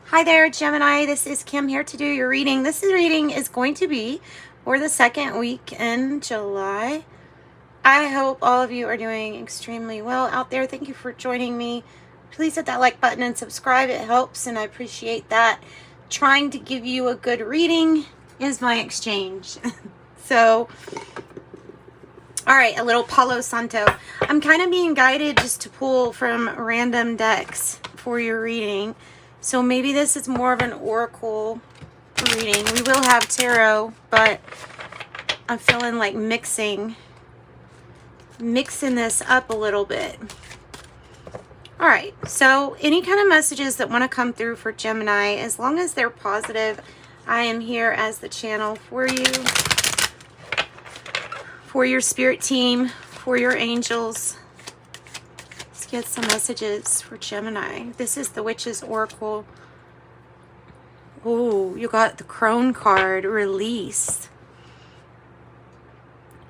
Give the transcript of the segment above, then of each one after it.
Hi there, Gemini. This is Kim here to do your reading. This reading is going to be for the second week in July. I hope all of you are doing extremely well out there. Thank you for joining me. Please hit that like button and subscribe. It helps, and I appreciate that. Trying to give you a good reading is my exchange. So, all right, a little Palo Santo. I'm kind of being guided just to pull from random decks for your reading. So maybe this is more of an oracle reading. We will have tarot, but I'm feeling like mixing this up a little bit. All right, so any kind of messages that want to come through for Gemini, as long as they're positive, I am here as the channel for you, for your spirit team, for your angels. Get some messages for Gemini. This is the Witch's Oracle. Oh, you got the Kryon card. Release.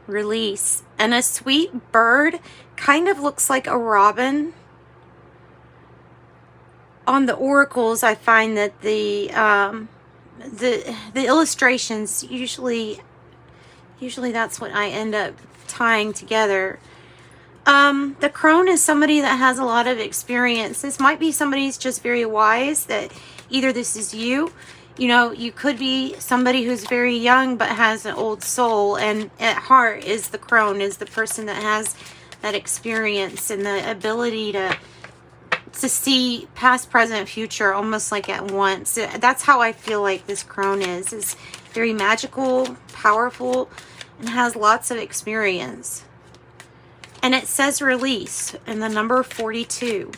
Release. And a sweet bird. Kind of looks like a robin. On the oracles, I find that the illustrations usually that's what I end up tying together. The crone is somebody that has a lot of experience. This might be somebody who's just very wise, that either this is you know, you could be somebody who's very young but has an old soul, and at heart is the crone, is the person that has that experience and the ability to see past, present, future almost like at once. That's how I feel like this crone is very magical, powerful, and has lots of experience. And it says release and the number 42.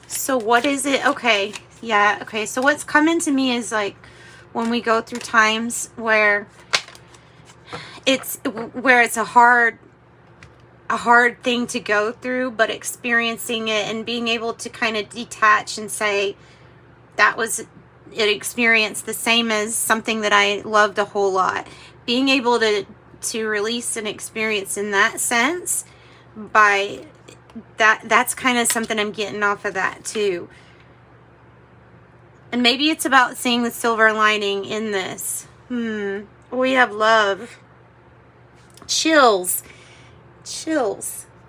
So what is it? Okay. Yeah. Okay. So what's coming to me is like when we go through times where it's a hard thing to go through, but experiencing it and being able to kind of detach and say that was an experience the same as something that I loved a whole lot. Being able to release an experience in that sense, by that's kind of something I'm getting off of that too. And maybe it's about seeing the silver lining in this. We have love. Chills.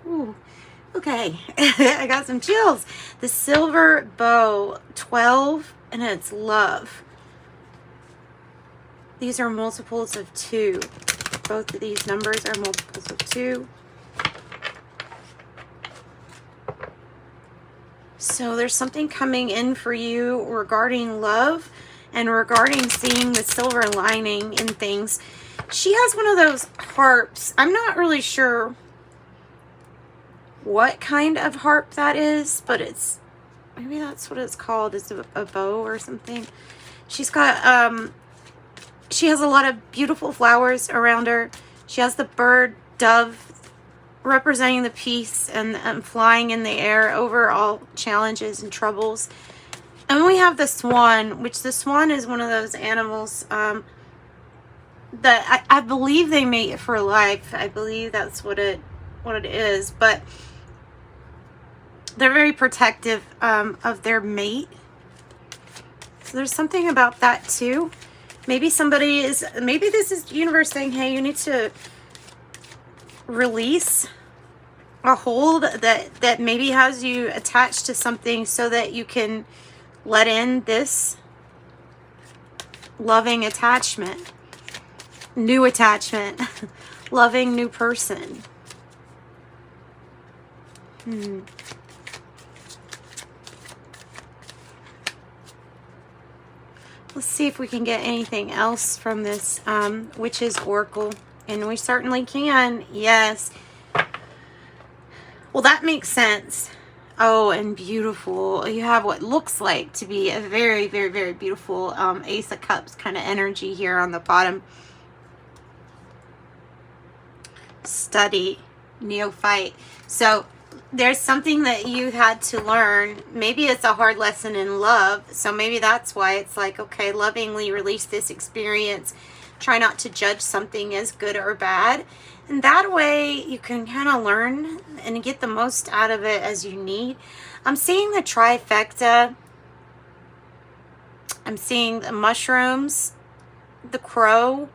Ooh. Okay. I got some chills. The silver bow, 12, and it's love. These are multiples of 2. Both of these numbers are multiples of 2. So there's something coming in for you regarding love and regarding seeing the silver lining in things. She has one of those harps. I'm not really sure what kind of harp that is, but it's, maybe that's what it's called. It's a bow or something. She's got, she has a lot of beautiful flowers around her. She has the bird, dove, representing the peace and flying in the air over all challenges and troubles. And then we have the swan, which the swan is one of those animals that I believe they mate for life. I believe that's what it is. But they're very protective of their mate. So there's something about that too. Maybe maybe this is the universe saying, hey, you need to release a hold that maybe has you attached to something so that you can let in this loving attachment, new attachment, loving new person. Let's see if we can get anything else from this Witch's Oracle. And we certainly can. Yes. Well, that makes sense. Oh, and beautiful. You have what looks like to be a very, very, very beautiful Ace of Cups kind of energy here on the bottom. Study, neophyte. So there's something that you had to learn. Maybe it's a hard lesson in love. So maybe that's why it's like, okay, lovingly release this experience. Try not to judge something as good or bad. And that way you can kind of learn and get the most out of it as you need. I'm seeing the trifecta. I'm seeing the mushrooms, the crow,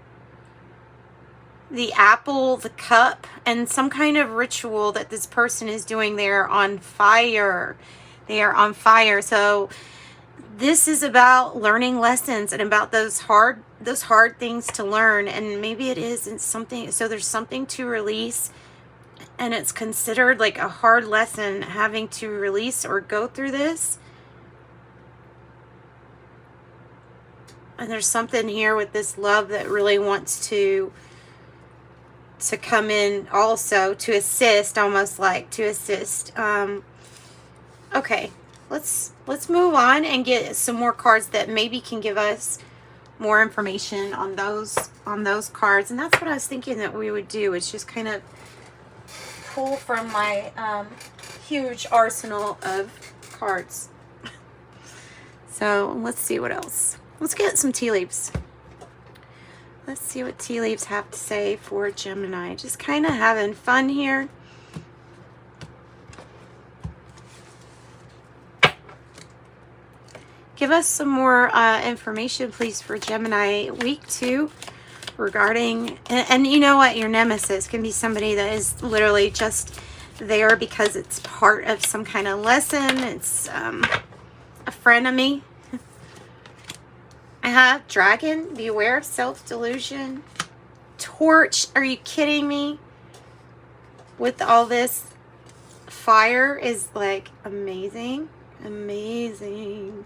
the apple, the cup, and some kind of ritual that this person is doing. They're on fire. They are on fire. So this is about learning lessons and about those hard things to learn. And maybe it is something, so there's something to release, and it's considered like a hard lesson having to release or go through this. And there's something here with this love that really wants to come in also, to assist, almost like to assist. Okay, let's move on and get some more cards that maybe can give us more information on those cards. And that's what I was thinking that we would do, is just kind of pull from my huge arsenal of cards. So let's see what else. Let's get some tea leaves. Let's see what tea leaves have to say for Gemini. Just kind of having fun here. Give us some more information, please, for Gemini week 2 regarding, and you know what, your nemesis can be somebody that is literally just there because it's part of some kind of lesson. It's a frenemy. I have dragon, beware, self-delusion, torch. Are you kidding me? With all this, fire is like amazing, amazing.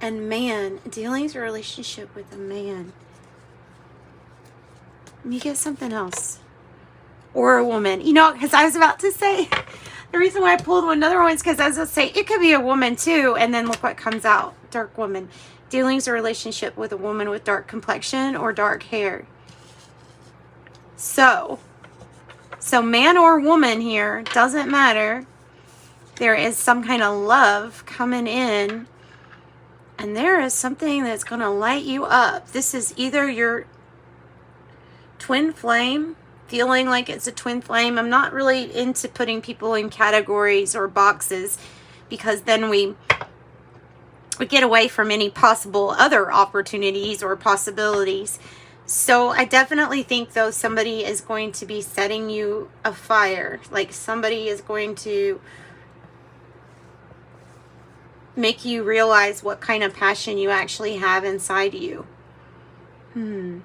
And man, dealings or relationship with a man. You get something else. Or a woman. You know, because I was about to say, the reason why I pulled another one is because I was going to say, it could be a woman too. And then look what comes out. Dark woman. Dealings or relationship with a woman with dark complexion or dark hair. So man or woman here, doesn't matter. There is some kind of love coming in. And there is something that's going to light you up. This is either your twin flame, feeling like it's a twin flame. I'm not really into putting people in categories or boxes, because then we get away from any possible other opportunities or possibilities. So I definitely think, though, somebody is going to be setting you afire. Like somebody is going to make you realize what kind of passion you actually have inside you. And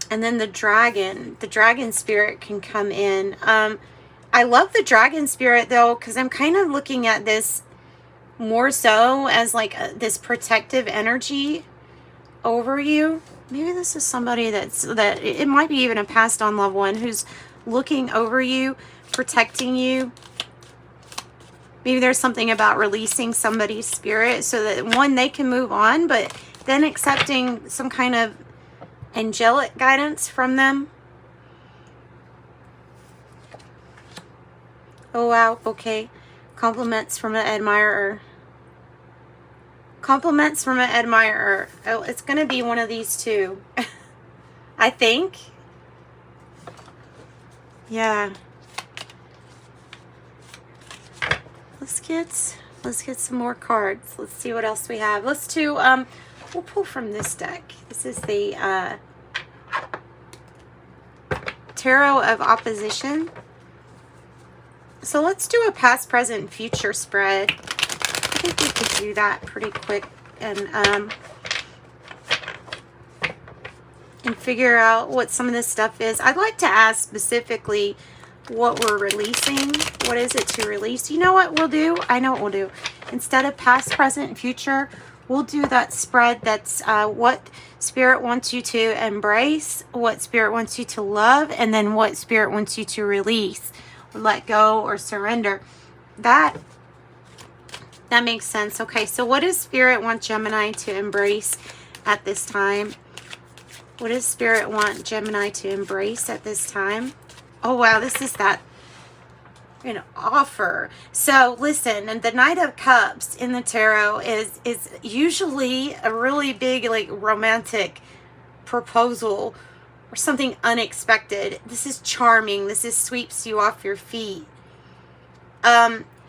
then the dragon spirit can come in. I love the dragon spirit, though, because I'm kind of looking at this more so as like this protective energy over you. Maybe this is somebody that it might be even a passed on loved one who's looking over you, protecting you. Maybe there's something about releasing somebody's spirit so that, one, they can move on, but then accepting some kind of angelic guidance from them. Oh, wow. Okay. Compliments from an admirer. Compliments from an admirer. Oh, it's going to be one of these two. I think. Yeah. Let's get some more cards. Let's see what else we have. Let's do we'll pull from this deck. This is the Tarot of Opposition. So let's do a past, present, future spread. I think we could do that pretty quick and figure out what some of this stuff is. I'd like to ask specifically what we're releasing. What is it to release? You know what we'll do? I know what we'll do. Instead of past, present, and future, we'll do that spread that's what Spirit wants you to embrace, what Spirit wants you to love, and then what Spirit wants you to release, or let go, or surrender. That makes sense. Okay, so what does Spirit want Gemini to embrace at this time? What does Spirit want Gemini to embrace at this time? Oh, wow, this is that an offer. So listen, and the Knight of Cups in the tarot is usually a really big, like, romantic proposal or something unexpected. This is charming. This is sweeps you off your feet.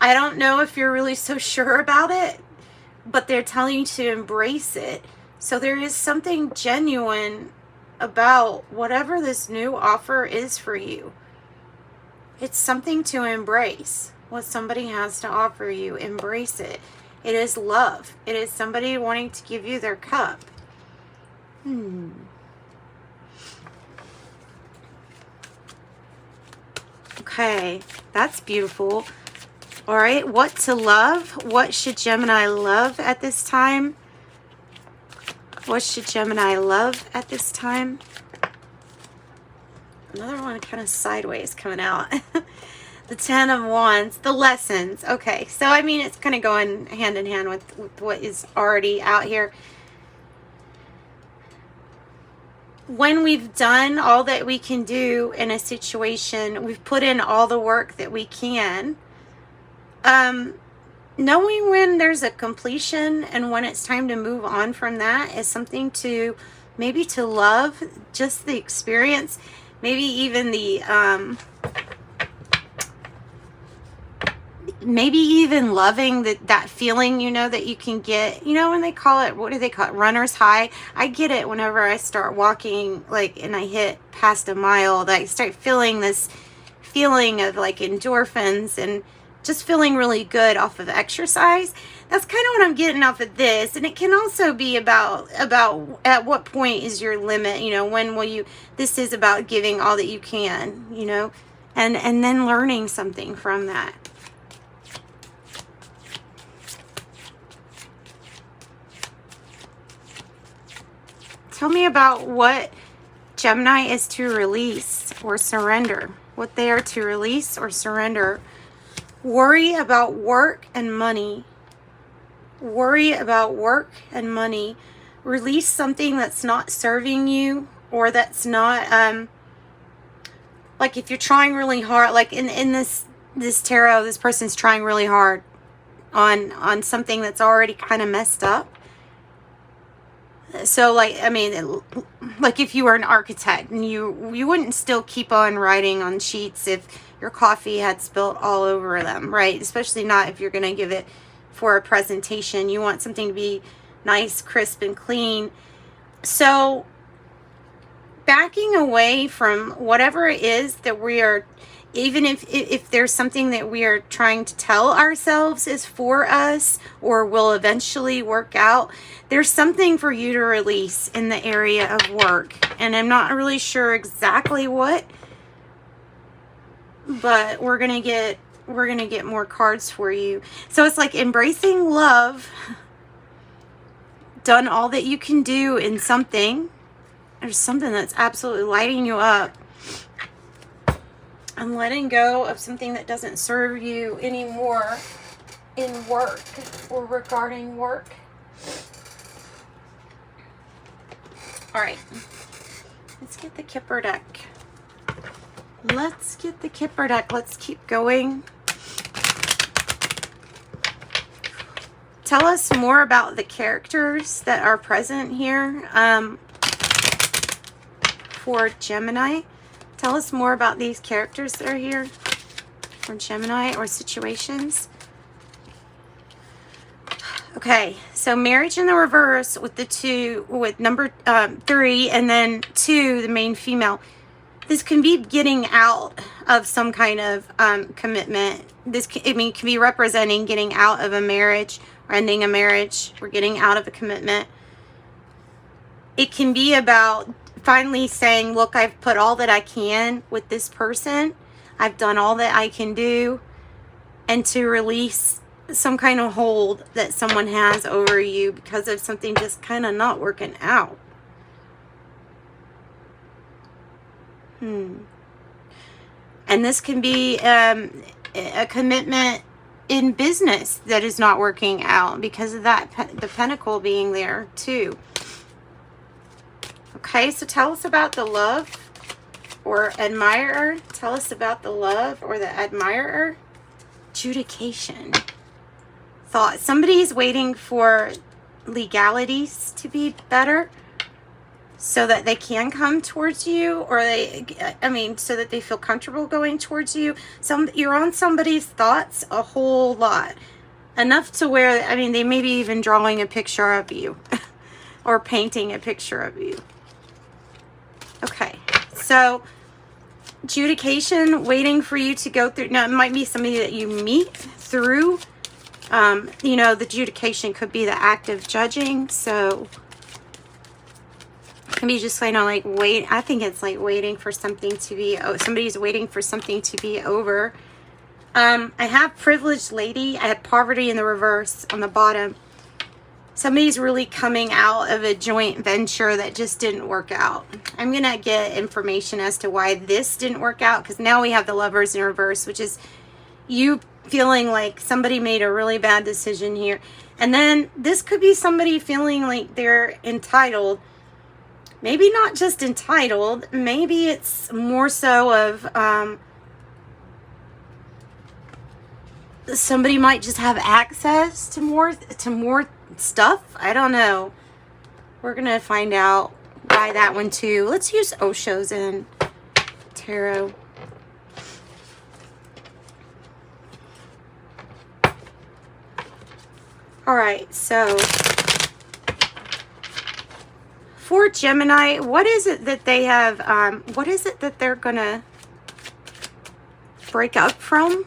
I don't know if you're really so sure about it, but they're telling you to embrace it. So there is something genuine about whatever this new offer is for you. It's something to embrace. What somebody has to offer you, embrace it. It is love. It is somebody wanting to give you their cup. Okay, that's beautiful. All right, what to love? What should Gemini love at this time? What should Gemini love at this time? Another one kind of sideways coming out. The Ten of Wands, the lessons. Okay, so I mean, it's kind of going hand in hand with what is already out here. When we've done all that we can do in a situation, we've put in all the work that we can. Knowing when there's a completion and when it's time to move on from that is something to maybe to love, just the experience, maybe even the maybe even loving that feeling, you know, that you can get, you know, when they call it, what do they call it, runner's high. I get it whenever I start walking, like, and I hit past a mile, that I start feeling this feeling of like endorphins and just feeling really good off of exercise. That's kind of what I'm getting off of this. And it can also be about at what point is your limit, you know, when will you, this is about giving all that you can, you know, and then learning something from that. Tell me about what Gemini is to release or surrender. What they are to release or surrender. Worry about work and money. Worry about work and money. Release something that's not serving you, or that's not, like if you're trying really hard, like in this tarot, this person's trying really hard on something that's already kind of messed up. So, like, I mean, like if you were an architect and you wouldn't still keep on writing on sheets if your coffee had spilled all over them, right? Especially not if you're going to give it for a presentation. You want something to be nice, crisp, and clean. So, backing away from whatever it is that we are, even if there's something that we are trying to tell ourselves is for us or will eventually work out, there's something for you to release in the area of work. And I'm not really sure exactly what, but we're gonna get more cards for you. So it's like embracing love, done all that you can do in something. There's something that's absolutely lighting you up. And letting go of something that doesn't serve you anymore in work or regarding work. All right, let's get the Kipper deck. Let's get the Kipper deck. Let's keep going. Tell us more about the characters that are present here for Gemini. Tell us more about these characters that are here for Gemini or situations. Okay, so marriage in the reverse with the 2, with number 3, and then 2, the main female. This can be getting out of some kind of commitment. This can, I mean, can be representing getting out of a marriage or ending a marriage or getting out of a commitment. It can be about finally saying, look, I've put all that I can with this person. I've done all that I can do. And to release some kind of hold that someone has over you because of something just kind of not working out. And this can be a commitment in business that is not working out because of that, the pentacle being there too. Okay, so tell us about the love or admirer. Tell us about the love or the admirer. Adjudication. Thought. Somebody's waiting for legalities to be better. so that they can come towards you, or so that they feel comfortable going towards you. You're on somebody's thoughts a whole lot, enough to where, they may be even drawing a picture of you or painting a picture of you. Okay, so adjudication, waiting for you to go through. Now, it might be somebody that you meet through. The adjudication could be the act of judging. So it can be just like wait. I think it's like waiting for something to be. Oh, somebody's waiting for something to be over. I have privileged lady. I have poverty in the reverse on the bottom. Somebody's really coming out of a joint venture that just didn't work out. I'm going to get information as to why this didn't work out, because now we have the Lovers in reverse, which is you feeling like somebody made a really bad decision here. And then this could be somebody feeling like they're entitled. Maybe not just entitled. Maybe it's more so of somebody might just have access to more stuff. I don't know. We're gonna find out why that one too. Let's use Osho Zen Tarot. All right, so for Gemini, what is it that they have, what is it that they're gonna break up from?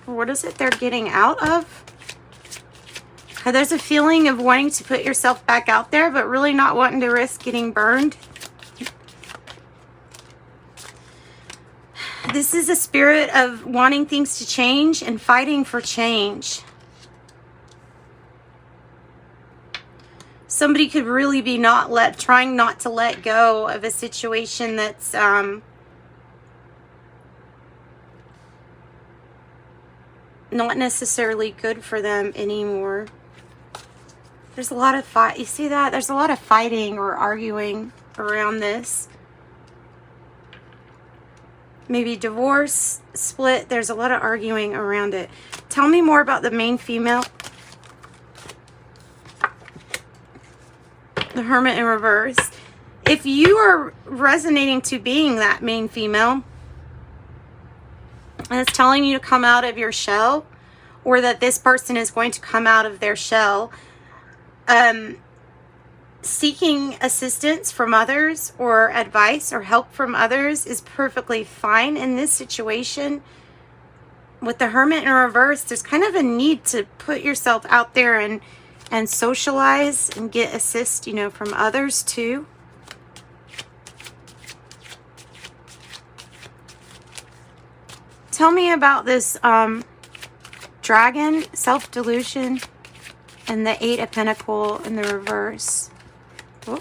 What is it they're getting out of? There's a feeling of wanting to put yourself back out there, but really not wanting to risk getting burned. This is a spirit of wanting things to change and fighting for change. Somebody could really be trying not to let go of a situation that's not necessarily good for them anymore. There's a lot of fight. You see that? There's a lot of fighting or arguing around this. Maybe divorce, split. There's a lot of arguing around it. Tell me more about the main female. The Hermit in reverse. If you are resonating to being that main female, and it's telling you to come out of your shell, or that this person is going to come out of their shell, seeking assistance from others or advice or help from others is perfectly fine in this situation. With the Hermit in reverse, there's kind of a need to put yourself out there and socialize and get assist, from others too. Tell me about this dragon, self-delusion, and the Eight of Pentacles in the reverse. Oh.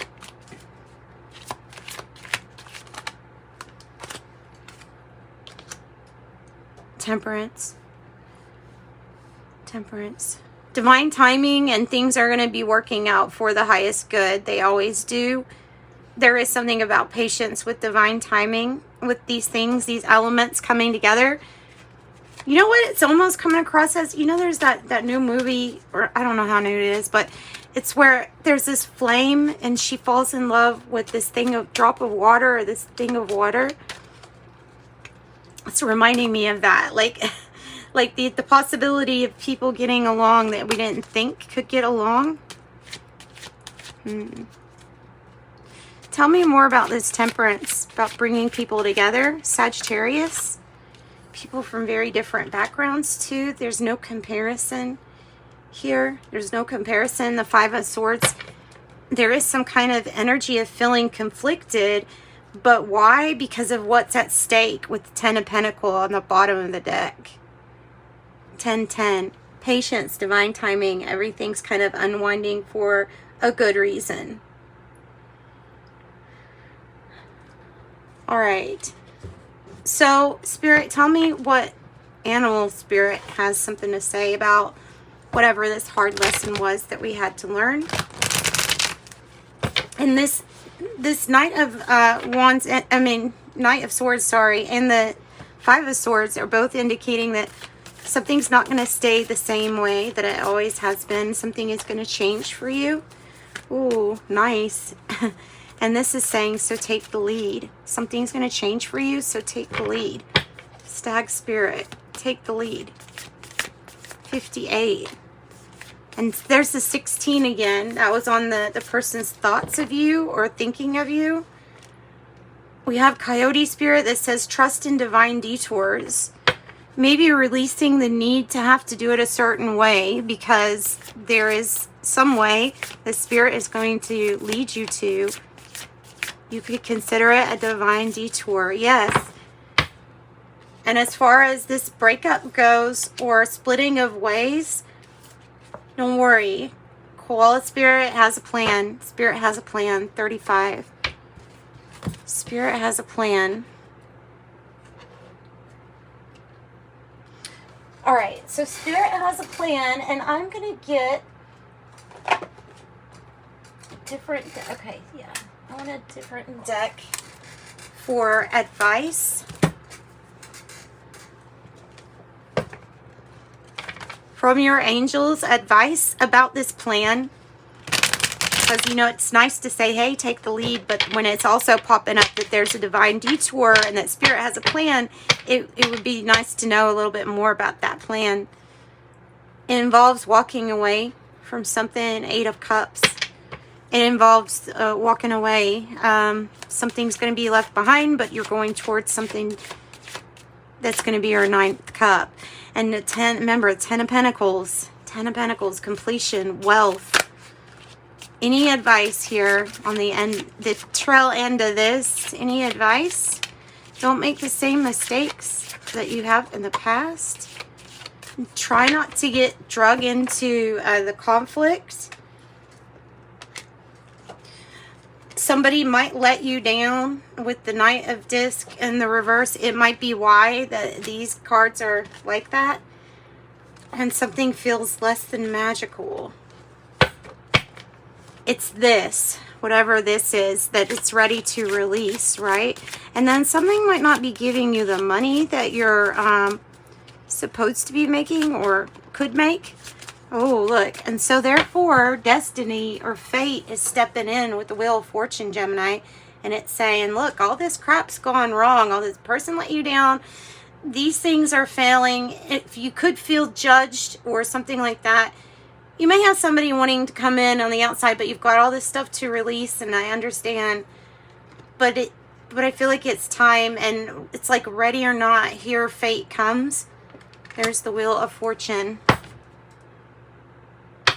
Temperance. Divine timing, and things are going to be working out for the highest good. They always do. There is something about patience with divine timing, with these things, these elements coming together. You know what it's almost coming across as? There's that new movie, or I don't know how new it is, but it's where there's this flame and she falls in love with this drop of water, or this thing of water. It's reminding me of that. Like the possibility of people getting along that we didn't think could get along. Tell me more about this temperance, about bringing people together. Sagittarius. People from very different backgrounds too. There's no comparison here. There's no comparison. The Five of Swords. There is some kind of energy of feeling conflicted. But why? Because of what's at stake with the Ten of Pentacles on the bottom of the deck. 10-10. Patience, divine timing. Everything's kind of unwinding for a good reason. All right. So, Spirit, tell me what animal spirit has something to say about whatever this hard lesson was that we had to learn. And this Knight of Knight of Swords, and the Five of Swords are both indicating that something's not going to stay the same way that it always has been. Something is going to change for you. Ooh, nice. And this is saying, so take the lead. Something's going to change for you, so take the lead. Stag Spirit, take the lead. 58. And there's the 16 again. That was on the person's thoughts of you or thinking of you. We have Coyote Spirit that says trust in divine detours. Maybe releasing the need to have to do it a certain way, because there is some way the Spirit is going to lead you to. You could consider it a divine detour. Yes. And as far as this breakup goes, or splitting of ways, don't worry. Koala Spirit has a plan. Spirit has a plan. 35. Spirit has a plan. All right, so Spirit has a plan, and I'm going to get different, okay, yeah. I want a different deck for advice. From your angels, advice about this plan. Because, you know, it's nice to say, hey, take the lead, but when it's also popping up that there's a divine detour and that Spirit has a plan, it would be nice to know a little bit more about that plan. It involves walking away from something, 8 of Cups. It involves walking away. Something's going to be left behind, but you're going towards something that's going to be your 9th cup. And the 10, remember, 10 of Pentacles. 10 of Pentacles, completion, wealth. Any advice here on the end, the trail end of this? Any advice? Don't make the same mistakes that you have in the past. Try not to get drug into the conflict. Somebody might let you down with the Knight of Disc in the reverse. It might be why these cards are like that. And something feels less than magical. It's this, whatever this is, that it's ready to release, right? And then something might not be giving you the money that you're supposed to be making or could make. Oh, look. And so therefore, destiny or fate is stepping in with the Wheel of Fortune, Gemini. And it's saying, look, all this crap's gone wrong. All this person let you down. These things are failing. If you could feel judged or something like that, you may have somebody wanting to come in on the outside, but you've got all this stuff to release, and I understand. But I feel like it's time, and it's like ready or not, here fate comes. There's the Wheel of Fortune.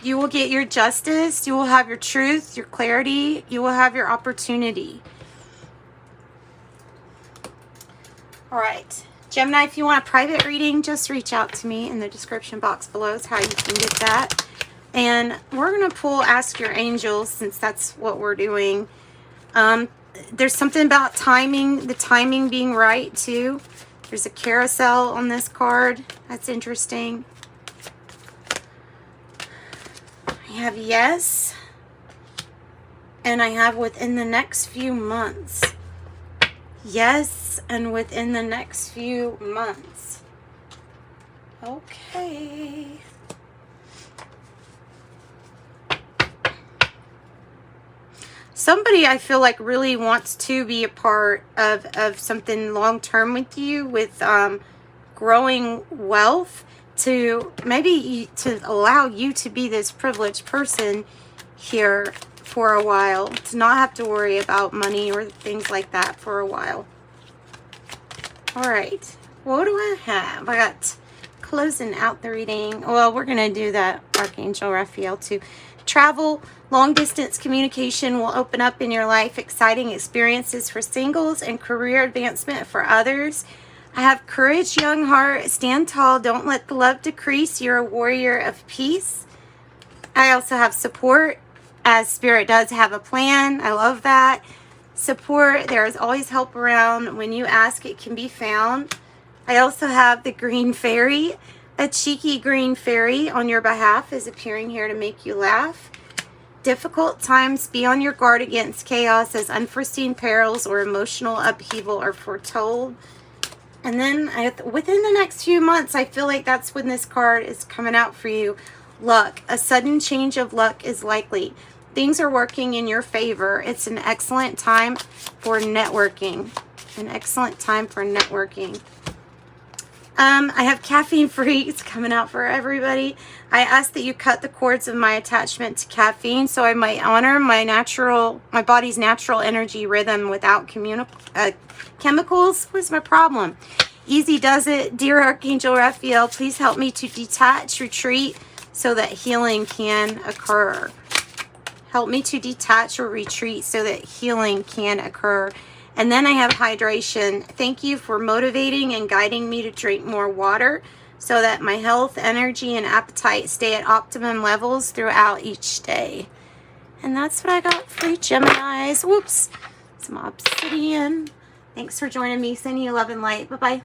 You will get your justice. You will have your truth, your clarity. You will have your opportunity. All right. Gemini, if you want a private reading, just reach out to me in the description box below is how you can get that. And we're going to pull Ask Your Angels, since that's what we're doing. There's something about timing, the timing being right too. There's a carousel on this card. That's interesting. I have yes. And I have within the next few months. Yes, and within the next few months. Okay. Somebody I feel like really wants to be a part of something long-term with you, with growing wealth, to maybe to allow you to be this privileged person here for a while, to not have to worry about money or things like that for a while. All right, what do I have? I got closing out the reading. Well, we're going to do that Archangel Raphael too. Travel, long distance communication will open up in your life. Exciting experiences for singles and career advancement for others. I have courage, young heart. Stand tall. Don't let the love decrease. You're a warrior of peace. I also have support, as Spirit does have a plan. I love that. Support. There is always help around. When you ask, it can be found. I also have the Green Fairy. A cheeky green fairy on your behalf is appearing here to make you laugh. Difficult times, be on your guard against chaos, as unforeseen perils or emotional upheaval are foretold. And then within the next few months, I feel like that's when this card is coming out for you. Luck. A sudden change of luck is likely. things are working in your favor. It's an excellent time for networking. An excellent time for networking. I have caffeine free. It's coming out for everybody. I ask that you cut the cords of my attachment to caffeine so I might honor my body's natural energy rhythm without chemicals. What's my problem? Easy does it. Dear Archangel Raphael, please help me to detach, retreat, so that healing can occur. Help me to detach or retreat so that healing can occur. And then I have hydration. Thank you for motivating and guiding me to drink more water so that my health, energy, and appetite stay at optimum levels throughout each day. And that's what I got for you, Geminis. Whoops. Some obsidian. Thanks for joining me. Sending you love and light. Bye-bye.